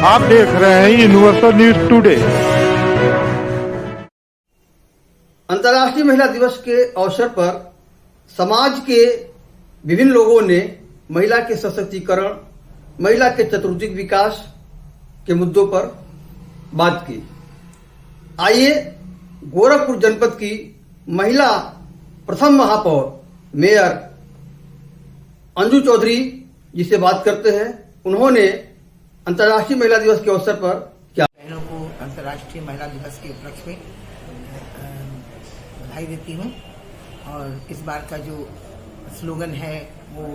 आप देख रहे हैं यूनिवर्सल न्यूज टुडे। अंतर्राष्ट्रीय महिला दिवस के अवसर पर समाज के विभिन्न लोगों ने महिला के सशक्तिकरण, महिला के चतुर्दिक विकास के मुद्दों पर बात की। आइए गोरखपुर जनपद की महिला प्रथम महापौर मेयर अंजू चौधरी जी से बात करते हैं। उन्होंने अंतर्राष्ट्रीय महिला दिवस के अवसर पर क्या बहनों को अंतर्राष्ट्रीय महिला दिवस के उपलक्ष्य में बधाई देती हूँ। और इस बार का जो स्लोगन है वो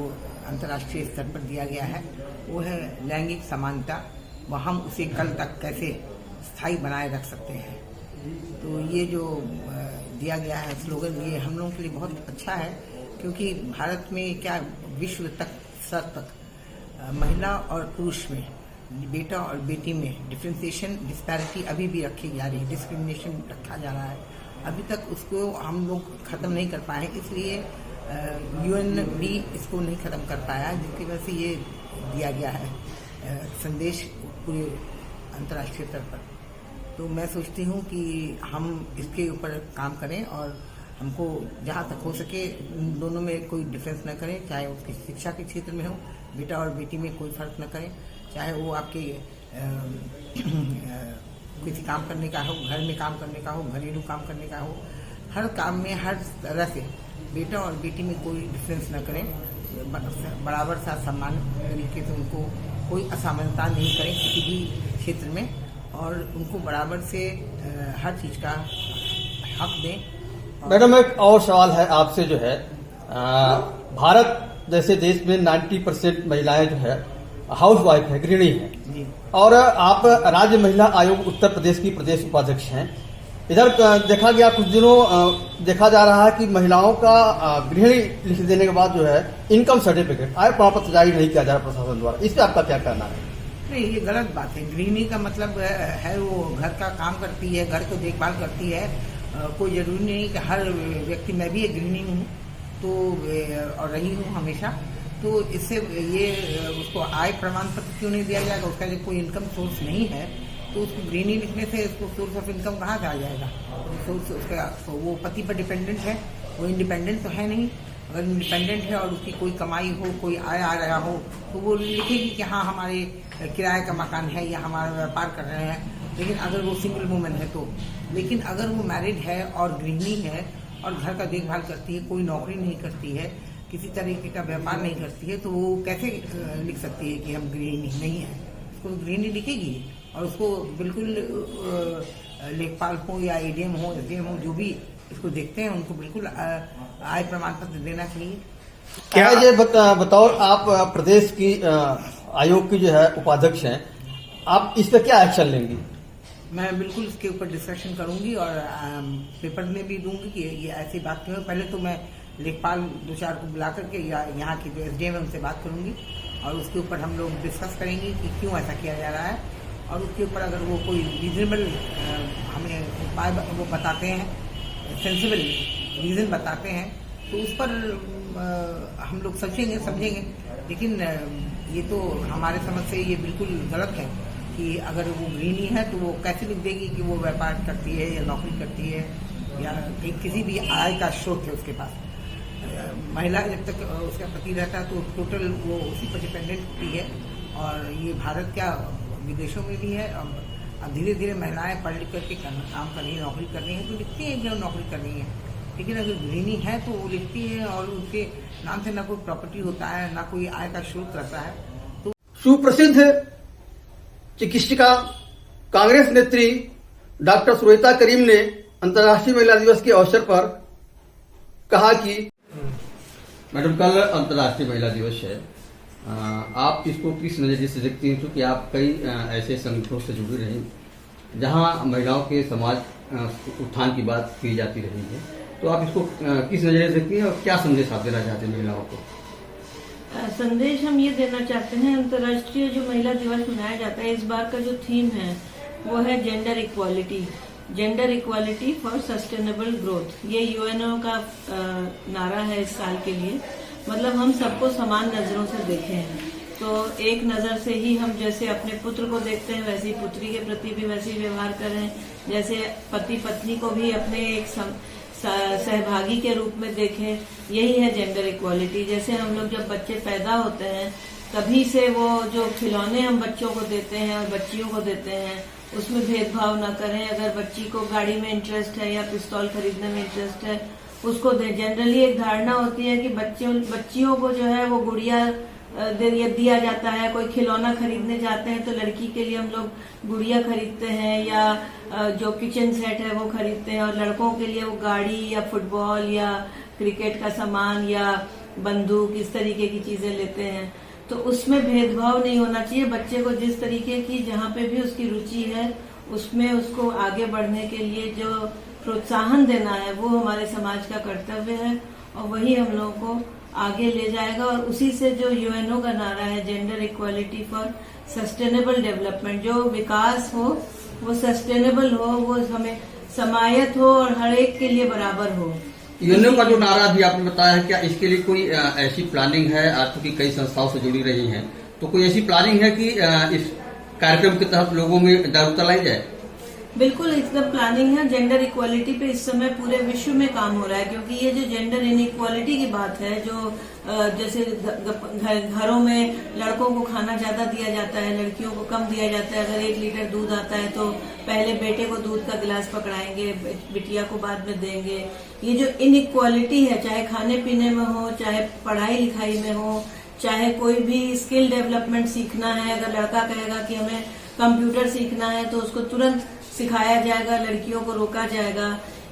अंतर्राष्ट्रीय स्तर पर दिया गया है, वो है लैंगिक समानता व हम उसे कल तक कैसे स्थायी बनाए रख सकते हैं। तो ये जो दिया गया है स्लोगन, ये हम लोगों के लिए बहुत अच्छा है, क्योंकि भारत में क्या विश्व स्तर तक महिला और पुरुष में, बेटा और बेटी में डिफ्रेंसिएशन, डिस्पैरिटी अभी भी रखी जा रही है, डिस्क्रिमिनेशन रखा जा रहा है। अभी तक उसको हम लोग खत्म नहीं कर पाए, इसलिए यूएन भी इसको नहीं खत्म कर पाया, जिसकी वजह से ये दिया गया है संदेश पूरे अंतर्राष्ट्रीय स्तर पर। तो मैं सोचती हूँ कि हम इसके ऊपर काम करें और हमको जहाँ तक हो सके दोनों में कोई डिफरेंस न करें, चाहे उसकी शिक्षा के क्षेत्र में हो, बेटा और बेटी में कोई फर्क न करें, चाहे वो आपके किसी काम करने का हो, घर में काम करने का हो, घरेलू काम करने का हो, हर काम में हर तरह से बेटा और बेटी में कोई डिफरेंस न करें, बराबर सा सम्मान तरीके से उनको कोई असमानता नहीं करें किसी भी क्षेत्र में, और उनको बराबर से हर चीज का हक दें। मैडम, एक और सवाल है आपसे, जो है भारत जैसे देश में 90% महिलाएं जो है हाउस वाइफ है, गृहिणी है, और आप राज्य महिला आयोग उत्तर प्रदेश की प्रदेश उपाध्यक्ष हैं। इधर देखा गया कुछ दिनों देखा जा रहा है कि महिलाओं का गृहिणी लिख देने के बाद जो है इनकम सर्टिफिकेट, आय प्रमाण पत्र जारी नहीं किया जा रहा प्रशासन द्वारा, इस पर आपका क्या कहना है? नहीं, ये गलत बात है। गृहिणी का मतलब है वो घर का काम करती है, घर को देखभाल करती है। कोई जरूरी नहीं कि हर व्यक्ति, मैं भी एक गृहिणी हूँ तो और रही हूँ हमेशा, तो इससे ये उसको आय प्रमाण पत्र क्यों नहीं दिया जाएगा? उसका जब कोई इनकम सोर्स नहीं है तो उसको गृहिणी लिखने से उसको सोर्स ऑफ इनकम कहाँ से आ जाएगा? सोर्स उसका तो वो पति पर डिपेंडेंट है, वो इंडिपेंडेंट तो है नहीं। अगर इंडिपेंडेंट है और उसकी कोई कमाई हो, कोई आय आ रहा हो, तो वो लिखेगी कि हाँ हमारे किराए का मकान है या हमारा व्यापार कर रहे हैं। लेकिन अगर वो सिंगल वुमेन है तो, लेकिन अगर वो मैरिड है और गृहिणी है और घर का देखभाल करती है, कोई नौकरी नहीं करती है, किसी तरीके का व्यापार नहीं करती है, तो वो कैसे लिख सकती है कि हम गृहिणी नहीं है? उसको गृहिणी लिखेगी और उसको बिल्कुल लेखपाल हो या एडीएम हो, एसडीएम हो, जो भी इसको देखते हैं उनको बिल्कुल आय प्रमाण पत्र देना चाहिए। क्या ये बताओ, आप प्रदेश की आयोग की जो है उपाध्यक्ष हैं, आप इस पर क्या एक्शन लेंगी? मैं बिल्कुल इसके ऊपर डिस्कशन करूंगी और पेपर में भी दूंगी कि ये ऐसी बात क्यों है। पहले तो मैं लेखपाल 2-4 को बुला करके या यहाँ के जो एसडीएम है उनसे बात करूंगी और उसके ऊपर हम लोग डिस्कस करेंगे कि क्यों ऐसा किया जा रहा है, और उसके ऊपर अगर वो कोई रीजनेबल हमें उपाय वो बताते हैं, सेंसिबल रीजन बताते हैं, तो उस पर हम लोग समझेंगे। लेकिन ये तो हमारे समझ से ये बिल्कुल गलत है कि अगर वो गृहिणी है तो वो कैसे लिख देगी कि वो व्यापार करती है या नौकरी करती है या किसी भी आय का स्रोत है उसके पास। महिला जब तक उसका पति रहता है तो टोटल वो उसी पर डिपेंडेंट होती है। और ये भारत क्या, विदेशों में भी है। अब धीरे धीरे महिलाएं पढ़ लिख करके काम कर रही है, नौकरी कर रही है, तो लिखती है कि नौकरी कर रही है। लेकिन अगर गृहिणी है तो वो लिखती है और उसके नाम से ना कोई प्रॉपर्टी होता है, ना कोई आय का स्रोत रहता है। तो सुप्रसिद्ध चिकित्सिका कांग्रेस नेत्री डॉक्टर श्वेता करीम ने अंतर्राष्ट्रीय महिला दिवस के अवसर पर कहा कि मैडम, कल अंतर्राष्ट्रीय महिला दिवस है, आप इसको किस नजरिए से देखती हैं? क्योंकि आप कई ऐसे संगठनों से जुड़ी रही जहां महिलाओं के समाज उत्थान की बात की जाती रही है, तो आप इसको किस नजरिए से देखती हैं और क्या संदेश आप देना चाहते हैं महिलाओं को? संदेश हम ये देना चाहते हैं, अंतर्राष्ट्रीय जो महिला दिवस मनाया जाता है, इस बार का जो थीम है वो है gender equality for sustainable growth. ये यूएनओ का नारा है इस साल के लिए। मतलब हम सबको समान नजरों से देखें हैं। तो एक नजर से ही हम जैसे अपने पुत्र को देखते हैं वैसे ही पुत्री के प्रति भी वैसे ही व्यवहार करें, जैसे पति पत्नी को भी अपने एक सहभागी के रूप में देखें। यही है जेंडर इक्वालिटी। जैसे हम लोग जब बच्चे पैदा होते हैं तभी से वो जो खिलौने हम बच्चों को देते हैं और बच्चियों को देते हैं उसमें भेदभाव न करें। अगर बच्ची को गाड़ी में इंटरेस्ट है या पिस्तौल खरीदने में इंटरेस्ट है उसको दें। जनरली एक धारणा होती है कि बच्चियों को जो है वो गुड़िया दिया जाता है। कोई खिलौना खरीदने जाते हैं तो लड़की के लिए हम लोग गुड़िया खरीदते हैं या जो किचन सेट है वो खरीदते हैं, और लड़कों के लिए वो गाड़ी या फुटबॉल या क्रिकेट का सामान या बंदूक इस तरीके की चीजें लेते हैं। तो उसमें भेदभाव नहीं होना चाहिए। बच्चे को जिस तरीके की जहाँ पे भी उसकी रुचि है उसमें उसको आगे बढ़ने के लिए जो प्रोत्साहन देना है वो हमारे समाज का कर्तव्य है, और वही हम लोगों को आगे ले जाएगा। और उसी से जो यूएनओ का नारा है gender equality for sustainable development, जो विकास हो वो सस्टेनेबल हो, वो हमें समायत हो और हर एक के लिए बराबर हो। यूएनओ का जो नारा भी आपने बताया है, क्या इसके लिए कोई ऐसी प्लानिंग है? आज चूंकि कई संस्थाओं से जुड़ी रही हैं, तो कोई ऐसी प्लानिंग है कि इस कार्यक्रम के तहत लोगों में जागरूकता लाई जाए? बिल्कुल एकदम प्लानिंग है। जेंडर इक्वालिटी पे इस समय पूरे विश्व में काम हो रहा है, क्योंकि ये जो जेंडर इनइक्वालिटी की बात है, जो जैसे घरों में लड़कों को खाना ज्यादा दिया जाता है, लड़कियों को कम दिया जाता है। अगर 1 लीटर दूध आता है तो पहले बेटे को दूध का गिलास पकड़ाएंगे, बिटिया को बाद में देंगे। ये जो इनइक्वालिटी है, चाहे खाने पीने में हो, चाहे पढ़ाई लिखाई में हो, चाहे कोई भी स्किल डेवलपमेंट सीखना है। अगर लड़का कहेगा कि हमें कंप्यूटर सीखना है तो उसको तुरंत सिखाया जाएगा, लड़कियों को रोका जाएगा।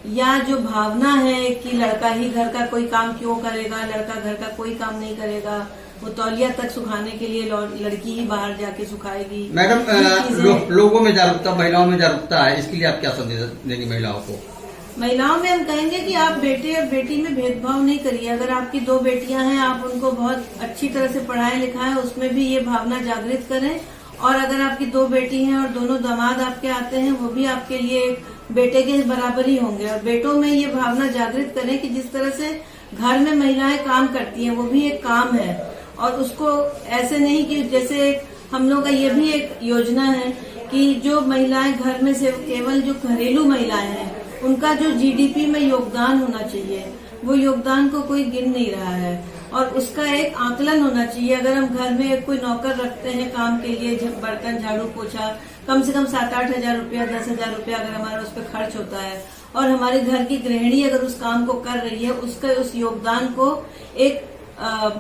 या जो भावना है कि लड़का ही घर का कोई काम क्यों करेगा, लड़का घर का कोई काम नहीं करेगा, वो तौलिया तक सुखाने के लिए लड़की ही बाहर जाके सुखाएगी। मैडम, लोगों में जागरूकता, महिलाओं में जागरूकता है, इसके लिए आप क्या संदेश देंगे महिलाओं को? महिलाओं में हम कहेंगे कि आप बेटे और बेटी में भेदभाव नहीं करिए। अगर आपकी 2 बेटियां हैं, आप उनको बहुत अच्छी तरह से पढ़ाएं लिखाएं, उसमें भी ये भावना जागृत करें। और अगर आपकी 2 बेटी हैं और दोनों दामाद आपके आते हैं, वो भी आपके लिए एक बेटे के बराबर ही होंगे। और बेटों में ये भावना जागृत करें कि जिस तरह से घर में महिलाएं काम करती हैं वो भी एक काम है, और उसको ऐसे नहीं कि जैसे हम लोग का ये भी एक योजना है कि जो महिलाएं घर में से केवल जो घरेलू महिलाएं हैं उनका जो जीडीपी में योगदान होना चाहिए, वो योगदान को कोई गिन नहीं रहा है, और उसका एक आकलन होना चाहिए। अगर हम घर में कोई नौकर रखते हैं काम के लिए, बर्तन झाड़ू पोछा, कम से कम 7-8 हजार रुपया, 10 हजार रुपया अगर हमारा उस पर खर्च होता है, और हमारे घर की गृहिणी अगर उस काम को कर रही है, उसका उस योगदान को एक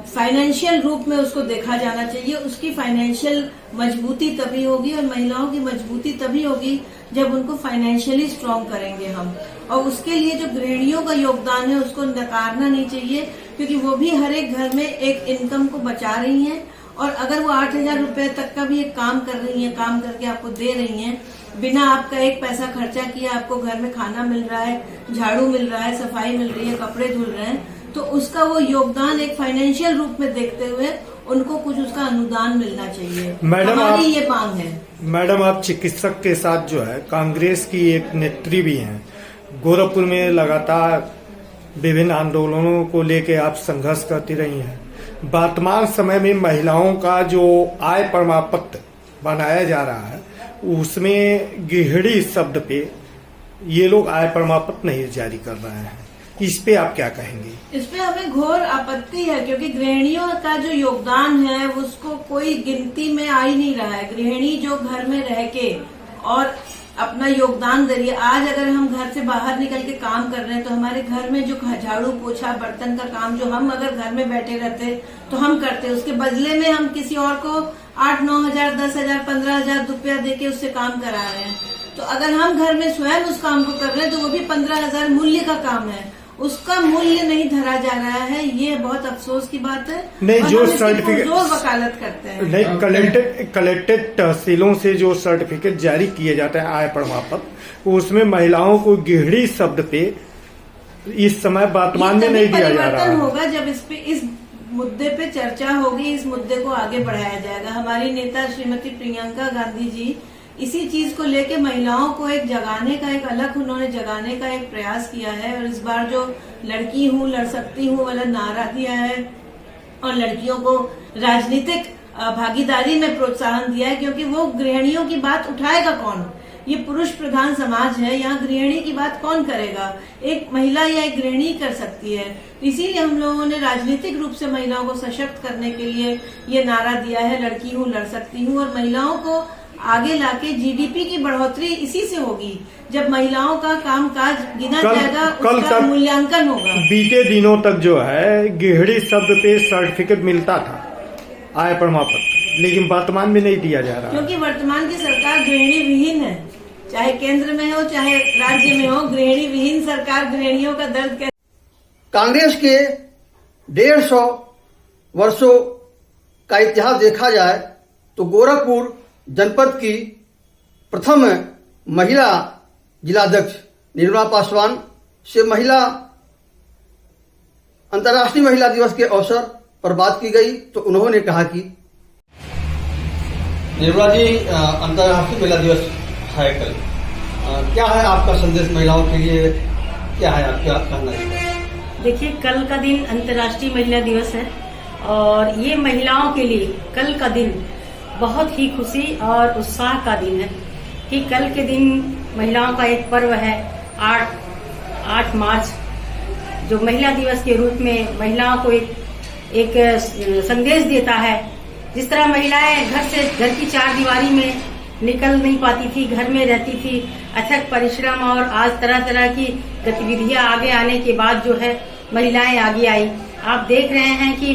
फाइनेंशियल रूप में उसको देखा जाना चाहिए। उसकी फाइनेंशियल मजबूती तभी होगी, और महिलाओं की मजबूती तभी होगी जब उनको फाइनेंशियली स्ट्रांग करेंगे हम। और उसके लिए जो गृहिणियों का योगदान है उसको नकारना नहीं चाहिए, क्योंकि वो भी हर एक घर में एक इनकम को बचा रही हैं। और अगर वो 8,000 रुपए तक का भी एक काम कर रही हैं, काम करके आपको दे रही हैं, बिना आपका एक पैसा खर्चा किया आपको घर में खाना मिल रहा है, झाड़ू मिल रहा है, सफाई मिल रही है, कपड़े धुल रहे हैं, तो उसका वो योगदान एक फाइनेंशियल रूप में देखते हुए उनको कुछ उसका अनुदान मिलना चाहिए। मैडम, हमारी ये मांग है। मैडम, आप चिकित्सक के साथ जो है कांग्रेस की एक नेत्री भी हैं। गोरखपुर में लगातार विभिन्न आंदोलनों को लेकर आप संघर्ष करती रही हैं। वर्तमान समय में महिलाओं का जो आय प्रमाण पत्र बनाया जा रहा है उसमें गृहिणी शब्द पे ये लोग आय प्रमाण पत्र नहीं जारी कर रहे हैं, इस पे आप क्या कहेंगे? इस पे हमें घोर आपत्ति है, क्योंकि गृहिणियों का जो योगदान है उसको कोई गिनती में आ ही नहीं रहा है। गृहिणी जो घर में रह के और अपना योगदान दे रही है। आज अगर हम घर से बाहर निकल के काम कर रहे हैं तो हमारे घर में जो झाड़ू पोछा बर्तन का काम जो हम अगर घर में बैठे रहते तो हम करते, उसके बदले में हम किसी और को 8-9 हजार, 10 हजार, 15 हजार रुपया देके उससे काम करा रहे हैं। तो अगर हम घर में स्वयं उस काम को कर रहे हैं तो वो भी 15 हजार मूल्य का काम है, उसका मूल्य नहीं धरा जा रहा है। ये बहुत अफसोस की बात है। नहीं, जो सर्टिफिकेट वकालत करते हैं, नहीं, कलेक्टेड तहसीलों से जो सर्टिफिकेट जारी किए जाते हैं आय प्रमाण पत्र, उसमें महिलाओं को गृहिणी शब्द पे इस समय वर्तमान में नहीं दिया जा रहा है। होगा जब इस मुद्दे पे चर्चा होगी, इस मुद्दे को आगे बढ़ाया जाएगा। हमारी नेता श्रीमती प्रियंका गांधी जी इसी चीज को लेके महिलाओं को एक जगाने का, एक अलग उन्होंने जगाने का एक प्रयास किया है। और इस बार जो लड़की हूँ लड़ सकती हूँ वाला नारा दिया है और लड़कियों को राजनीतिक भागीदारी में प्रोत्साहन दिया है, क्योंकि वो गृहिणियों की बात उठाएगा कौन? ये पुरुष प्रधान समाज है, यहाँ गृहिणी की बात कौन करेगा? एक महिला या एक गृहिणी कर सकती है। इसीलिए हम लोगों ने राजनीतिक रूप से महिलाओं को सशक्त करने के लिए ये नारा दिया है, लड़की हूँ लड़ सकती हूँ। और महिलाओं को आगे लाके जीडीपी की बढ़ोतरी इसी से होगी, जब महिलाओं का कामकाज गिना जाएगा, उसका मूल्यांकन होगा। बीते दिनों तक जो है गृहिणी शब्द पे सर्टिफिकेट मिलता था, आय प्रमाण पत्र, लेकिन वर्तमान में नहीं दिया जा रहा, क्योंकि वर्तमान की सरकार गृहिणी विहीन है। चाहे केंद्र में हो चाहे राज्य में हो, गृहिणी विहीन सरकार गृहिणियों का दर्द के। कांग्रेस के 150 वर्षों का इतिहास देखा जाए तो गोरखपुर जनपद की प्रथम महिला जिलाध्यक्ष निर्मला पासवान से अंतर्राष्ट्रीय महिला दिवस के अवसर पर बात की गई तो उन्होंने कहा कि निर्मला जी, अंतर्राष्ट्रीय महिला दिवस है कल, क्या है आपका संदेश महिलाओं के लिए, क्या है आपका कहना है? देखिए, कल का दिन अंतर्राष्ट्रीय महिला दिवस है और ये महिलाओं के लिए कल का दिन बहुत ही खुशी और उत्साह का दिन है कि कल के दिन महिलाओं का एक पर्व है 8 मार्च, जो महिला दिवस के रूप में महिलाओं को एक संदेश देता है। जिस तरह महिलाएं घर की चार दीवारी में निकल नहीं पाती थी, घर में रहती थी, अथक परिश्रम और आज तरह तरह की गतिविधियां आगे आने के बाद जो है महिलाएं आगे आई। आप देख रहे हैं कि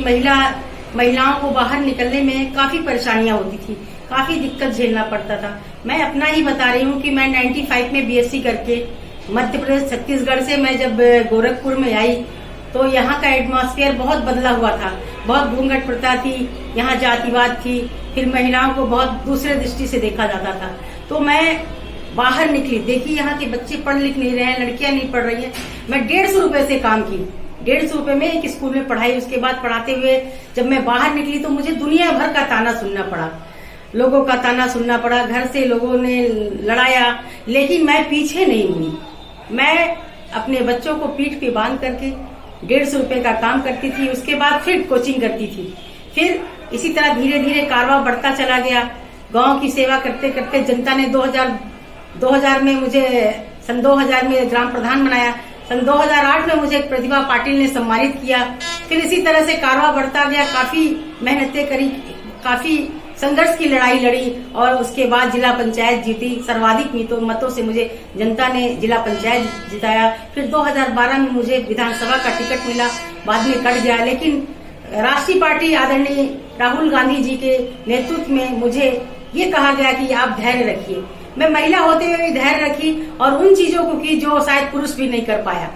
महिलाओं को बाहर निकलने में काफी परेशानियां होती थी, काफी दिक्कत झेलना पड़ता था। मैं अपना ही बता रही हूँ कि मैं 95 में बीएससी करके मध्य प्रदेश छत्तीसगढ़ से मैं जब गोरखपुर में आई तो यहाँ का एटमॉस्फेयर बहुत बदला हुआ था, बहुत घूंघट प्रथा थी, यहाँ जातिवाद थी, फिर महिलाओं को बहुत दूसरे दृष्टि से देखा जाता था। तो मैं बाहर निकली, देखी यहाँ के बच्चे पढ़ लिख नहीं रहे हैं, लड़कियां नहीं पढ़ रही हैं। मैं 150 रुपए से काम की, 150 रुपए में एक स्कूल में पढ़ाई। उसके बाद पढ़ाते हुए जब मैं बाहर निकली तो मुझे दुनिया भर का ताना सुनना पड़ा, लोगों का ताना सुनना पड़ा, घर से लोगों ने लड़ाया, लेकिन मैं पीछे नहीं हुई। मैं अपने बच्चों को पीठ पे बांध करके 150 रुपए का काम करती थी, उसके बाद फिर कोचिंग करती थी। फिर इसी तरह धीरे धीरे कारवा बढ़ता चला गया। गांव की सेवा करते करते जनता ने 2000 में मुझे सन 2000 में ग्राम प्रधान बनाया। सन 2008 में मुझे प्रतिभा पाटिल ने सम्मानित किया। फिर इसी तरह से कारवा बढ़ता गया, काफी मेहनतें करी, काफी संघर्ष की लड़ाई लड़ी और उसके बाद जिला पंचायत जीती। सर्वाधिक मतों से मुझे जनता ने जिला पंचायत जिताया। फिर 2012 में मुझे विधानसभा का टिकट मिला, बाद में कट गया, लेकिन राष्ट्रीय पार्टी आदरणीय राहुल गांधी जी के नेतृत्व में मुझे ये कहा गया कि आप धैर्य रखिए। मैं महिला होते हुए धैर्य रखी और उन चीजों को की जो शायद पुरुष भी नहीं कर पाया।